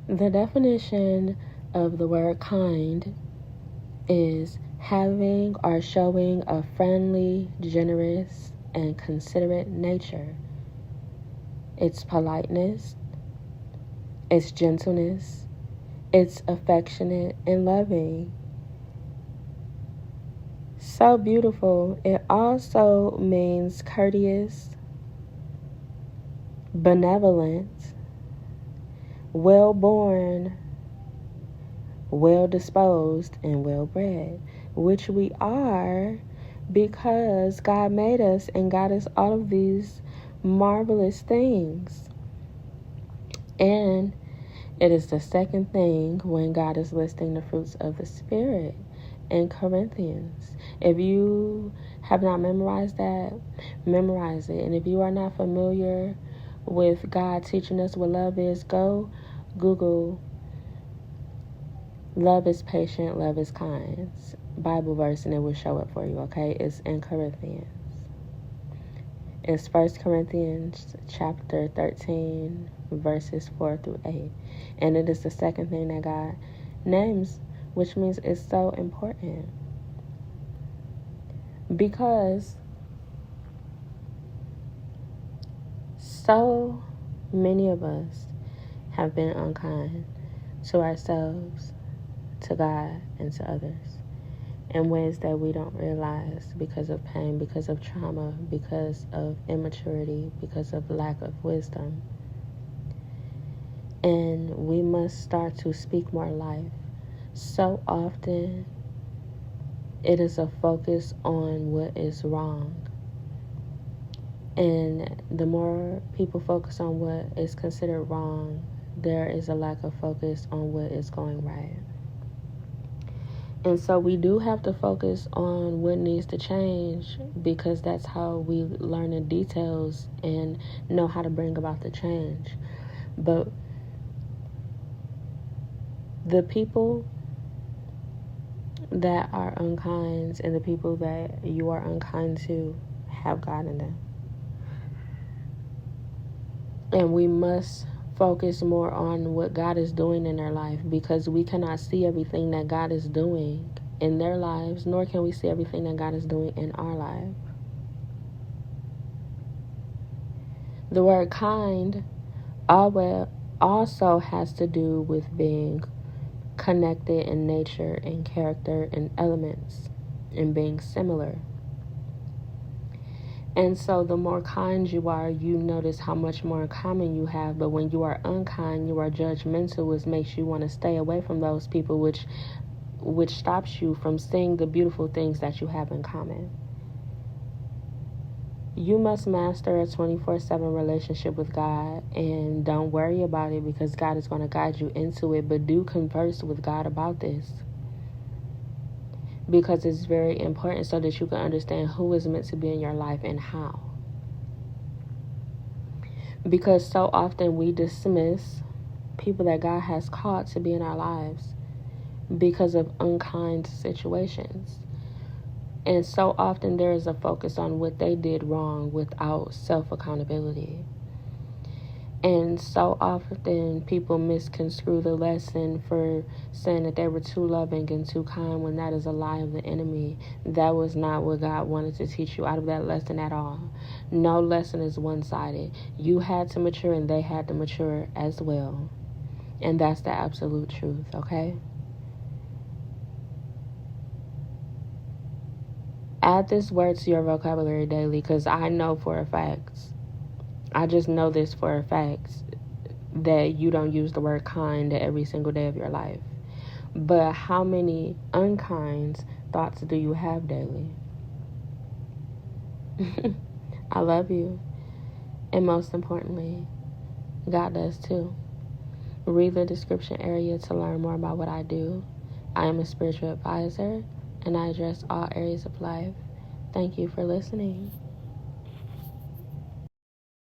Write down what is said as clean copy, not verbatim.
The definition of the word kind is having or showing a friendly, generous, and considerate nature. It's politeness, it's gentleness, it's affectionate and loving. So beautiful. It also means courteous, benevolent, well-born, well-disposed, and well-bred, which we are because God made us and got us all of these marvelous things. And it is the second thing when God is listing the fruits of the Spirit in Corinthians. If you have not memorized that, memorize it. And if you are not familiar with God teaching us what love is, go Google love is patient, love is kind, Bible verse, and it will show it for you, okay? It's in Corinthians. It's 1 Corinthians chapter 13, verses 4 through 8. And it is the second thing that God names, which means it's so important. Because so many of us have been unkind to ourselves, to God, and to others in ways that we don't realize because of pain, because of trauma, because of immaturity, because of lack of wisdom. And we must start to speak more life. So often, it is a focus on what is wrong. And the more people focus on what is considered wrong, there is a lack of focus on what is going right. And so we do have to focus on what needs to change, because that's how we learn the details and know how to bring about the change. But the people that are unkind and the people that you are unkind to have God in them. And we must focus more on what God is doing in their life, because we cannot see everything that God is doing in their lives, nor can we see everything that God is doing in our life. The word kind also has to do with being connected in nature and character and elements and being similar. And so the more kind you are, you notice how much more in common you have. But when you are unkind, you are judgmental, which makes you want to stay away from those people, which stops you from seeing the beautiful things that you have in common. You must master a 24/7 relationship with God, and don't worry about it, because God is going to guide you into it. But do converse with God about this, because it's very important so that you can understand who is meant to be in your life and how. Because so often we dismiss people that God has called to be in our lives because of unkind situations. And so often there is a focus on what they did wrong without self-accountability. And so often people misconstrue the lesson for saying that they were too loving and too kind, when that is a lie of the enemy. That was not what God wanted to teach you out of that lesson at all. No lesson is one-sided. You had to mature and they had to mature as well. And that's the absolute truth, okay? Add this word to your vocabulary daily, because I know for a fact, I just know this for a fact, that you don't use the word kind every single day of your life. But how many unkind thoughts do you have daily? I love you. And most importantly, God does too. Read the description area to learn more about what I do. I am a spiritual advisor, and I address all areas of life. Thank you for listening.